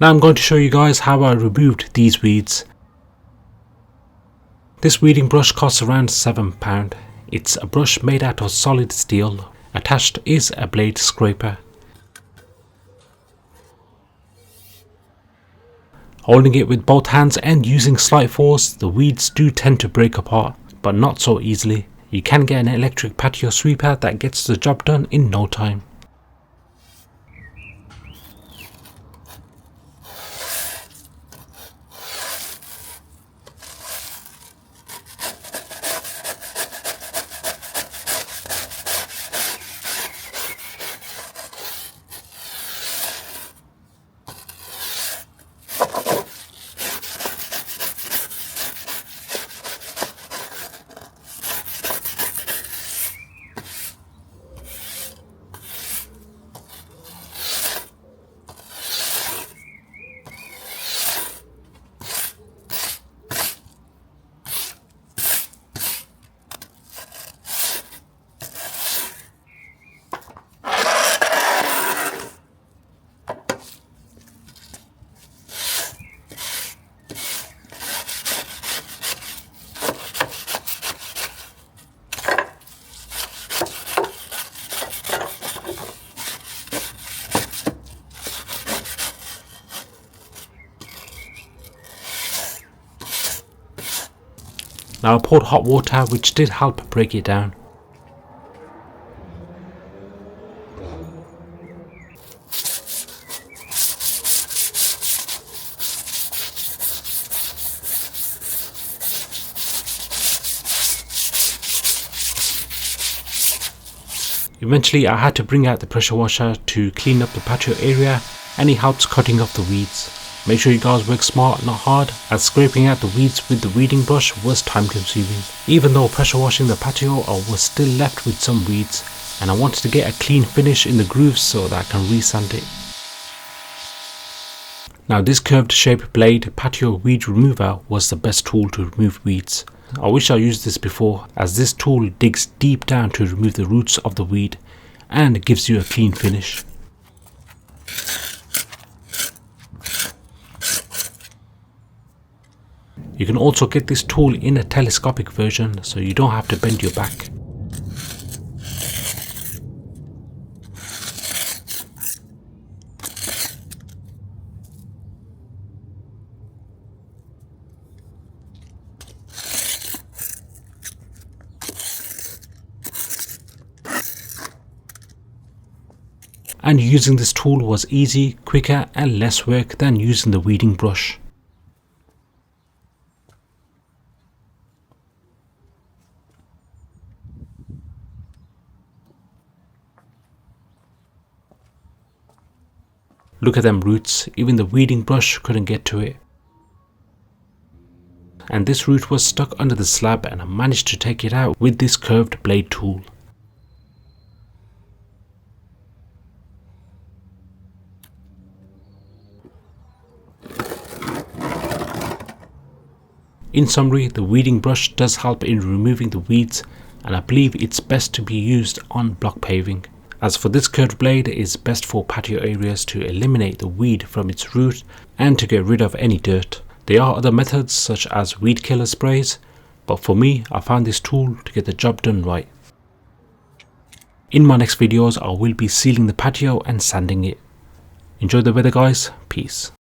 Now I'm going to show you guys how I removed these weeds. This weeding brush costs around £7. It's a brush made out of solid steel. Attached is a blade scraper. Holding it with both hands and using slight force, the weeds do tend to break apart, but not so easily. You can get an electric patio sweeper that gets the job done in no time. Now I poured hot water, which did help break it down. Eventually I had to bring out the pressure washer to clean up the patio area, and it helps cutting off the weeds. Make sure you guys work smart, not hard, as scraping out the weeds with the weeding brush was time consuming. Even though pressure washing the patio, I was still left with some weeds, and I wanted to get a clean finish in the grooves so that I can resand it. Now this curved shaped blade patio weed remover was the best tool to remove weeds. I wish I used this before, as this tool digs deep down to remove the roots of the weed and gives you a clean finish. You can also get this tool in a telescopic version, so you don't have to bend your back. And using this tool was easy, quicker and less work than using the weeding brush. Look at them roots, even the weeding brush couldn't get to it. And this root was stuck under the slab, and I managed to take it out with this curved blade tool. In summary, the weeding brush does help in removing the weeds, and I believe it's best to be used on block paving. As for this curved blade, it is best for patio areas to eliminate the weed from its root and to get rid of any dirt. There are other methods such as weed killer sprays, but for me, I found this tool to get the job done right. In my next videos, I will be sealing the patio and sanding it. Enjoy the weather guys, peace.